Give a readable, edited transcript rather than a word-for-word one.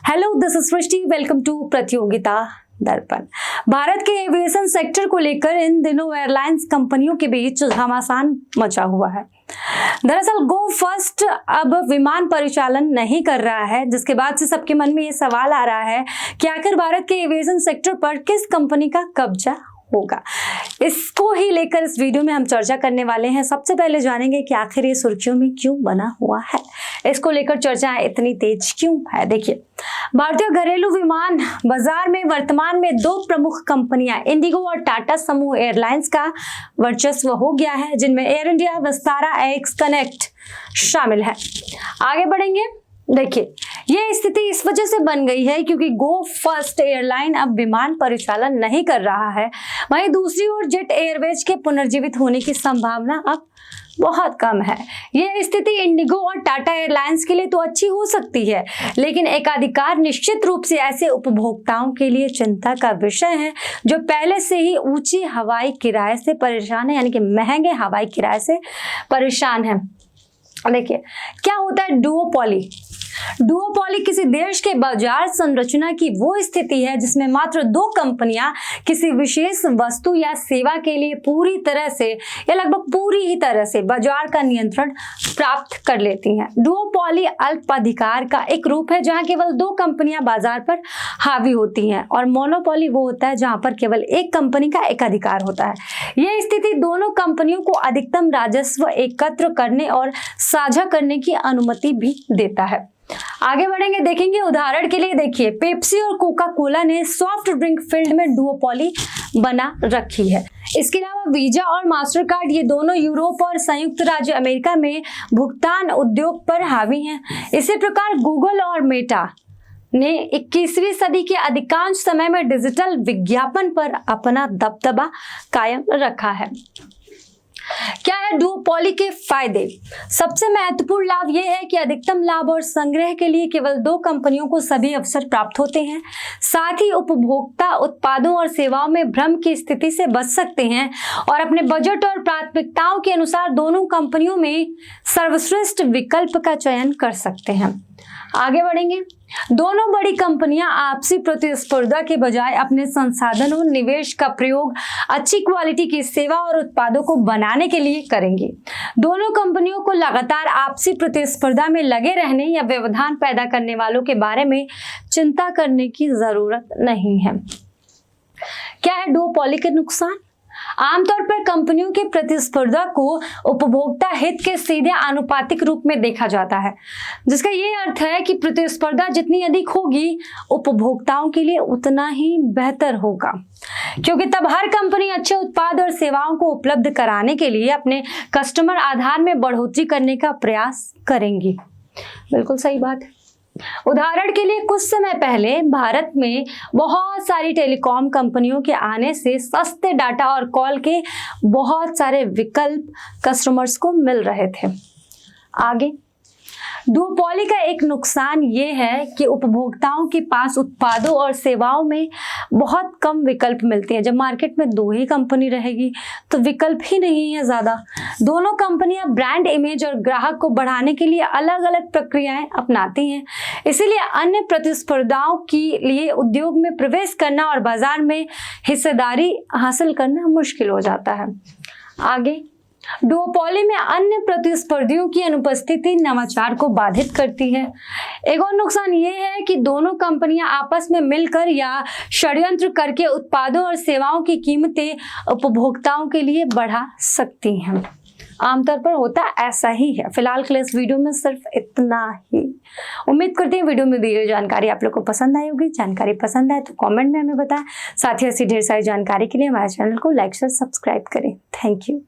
Hello, this is Srishti. Welcome to Pratiyogita Darpan. Bharat के aviation sector को लेकर इन दिनों एयरलाइंस कंपनियों के बीच घमासान मचा हुआ है। दरअसल गो फर्स्ट अब विमान परिचालन नहीं कर रहा है, जिसके बाद से सबके मन में ये सवाल आ रहा है कि आखिर भारत के एविएशन सेक्टर पर किस कंपनी का कब्जा होगा। इसको ही लेकर इस वीडियो में हम चर्चा करने वाले हैं। सबसे पहले जानेंगे कि आखिर ये सुर्खियों में क्यों बना हुआ है, इसको लेकर चर्चा इतनी तेज क्यों है। देखिए, भारतीय घरेलू विमान बाजार में वर्तमान में दो प्रमुख कंपनियां इंडिगो और टाटा समूह एयरलाइंस का वर्चस्व हो गया है, जिनमें air India, Vistara, x connect शामिल है। आगे बढ़ेंगे। देखिए, यह स्थिति इस वजह से बन गई है क्योंकि गो फर्स्ट एयरलाइन अब विमान परिचालन नहीं कर रहा है। वहीं दूसरी ओर जेट एयरवेज के पुनर्जीवित होने की संभावना अब बहुत कम है। यह स्थिति इंडिगो और टाटा एयरलाइंस के लिए तो अच्छी हो सकती है, लेकिन एकाधिकार निश्चित रूप से ऐसे उपभोक्ताओं के लिए चिंता का विषय है जो पहले से ही ऊंची हवाई किराए से परेशान है, यानी कि महंगे हवाई किराए से परेशान है। देखिए, क्या होता है डुओपोली। डुओपोली किसी देश के बाजार संरचना की वो स्थिति है जिसमें मात्र दो कंपनियां किसी विशेष वस्तु या सेवा के लिए पूरी तरह से या लगभग पूरी ही तरह से बाजार का नियंत्रण प्राप्त कर लेती हैं। डुओपोली अल्पाधिकार का एक रूप है जहां केवल दो कंपनियां बाजार पर हावी होती हैं, और मोनोपोली वो होता है जहां पर केवल एक कंपनी का एकाधिकार होता है। यह स्थिति दोनों कंपनियों को अधिकतम राजस्व एकत्र करने और साझा करने की अनुमति भी देता है। आगे बढ़ेंगे, देखेंगे उदाहरण के लिए। देखिए, पेप्सी और कोका कोला ने सॉफ्ट ड्रिंक फील्ड में डुओपोली बना रखी है। इसके अलावा वीजा और मास्टर कार्ड, ये दोनों यूरोप और संयुक्त राज्य अमेरिका में भुगतान उद्योग पर हावी हैं। इसी प्रकार गूगल और मेटा ने 21वीं सदी के अधिकांश समय में डिजिटल विज्ञापन पर अपना दबदबा कायम रखा है। क्या है डुओपोली के फायदे? सबसे महत्वपूर्ण लाभ यह है कि अधिकतम लाभ और संग्रह के लिए केवल दो कंपनियों को सभी अवसर प्राप्त होते हैं। साथ ही उपभोक्ता उत्पादों और सेवाओं में भ्रम की स्थिति से बच सकते हैं और अपने बजट और प्राथमिकताओं के अनुसार दोनों कंपनियों में सर्वश्रेष्ठ विकल्प का चयन कर सकते हैं। आगे बढ़ेंगे। दोनों बड़ी कंपनियां आपसी प्रतिस्पर्धा के बजाय अपने संसाधनों, निवेश का प्रयोग अच्छी क्वालिटी की सेवा और उत्पादों को बनाने के लिए करेंगी। दोनों कंपनियों को लगातार आपसी प्रतिस्पर्धा में लगे रहने या व्यवधान पैदा करने वालों के बारे में चिंता करने की जरूरत नहीं है। क्या है डुओपोली के नुकसान? आमतौर पर कंपनियों की प्रतिस्पर्धा को उपभोक्ता हित के सीधे आनुपातिक रूप में देखा जाता है, जिसका ये अर्थ है कि प्रतिस्पर्धा जितनी अधिक होगी उपभोक्ताओं के लिए उतना ही बेहतर होगा, क्योंकि तब हर कंपनी अच्छे उत्पाद और सेवाओं को उपलब्ध कराने के लिए अपने कस्टमर आधार में बढ़ोतरी करने का प्रयास करेंगी। बिल्कुल सही बात है। उदाहरण के लिए, कुछ समय पहले भारत में बहुत सारी टेलीकॉम कंपनियों के आने से सस्ते डाटा और कॉल के बहुत सारे विकल्प कस्टमर्स को मिल रहे थे। आगे, डुओपोली का एक नुकसान ये है कि उपभोक्ताओं के पास उत्पादों और सेवाओं में बहुत कम विकल्प मिलते हैं। जब मार्केट में दो ही कंपनी रहेगी तो विकल्प ही नहीं है ज़्यादा। दोनों कंपनियां ब्रांड इमेज और ग्राहक को बढ़ाने के लिए अलग अलग प्रक्रियाएं अपनाती हैं, इसीलिए अन्य प्रतिस्पर्धाओं के लिए उद्योग में प्रवेश करना और बाजार में हिस्सेदारी हासिल करना मुश्किल हो जाता है। आगे, डुओपोली में अन्य प्रतिस्पर्धियों की अनुपस्थिति नवाचार को बाधित करती है। एक और नुकसान ये है कि दोनों कंपनियां आपस में मिलकर या षड्यंत्र करके उत्पादों और सेवाओं की कीमतें उपभोक्ताओं के लिए बढ़ा सकती हैं। आमतौर पर होता ऐसा ही है। फिलहाल के लिए इस वीडियो में सिर्फ इतना ही। उम्मीद करती हूँ वीडियो में दी गई जानकारी आप लोग को पसंद आई होगी। जानकारी पसंद आए तो कमेंट में हमें बताएं। साथ ही ऐसी ढेर सारी जानकारी के लिए हमारे चैनल को लाइक शेयर सब्सक्राइब करें। Thank you.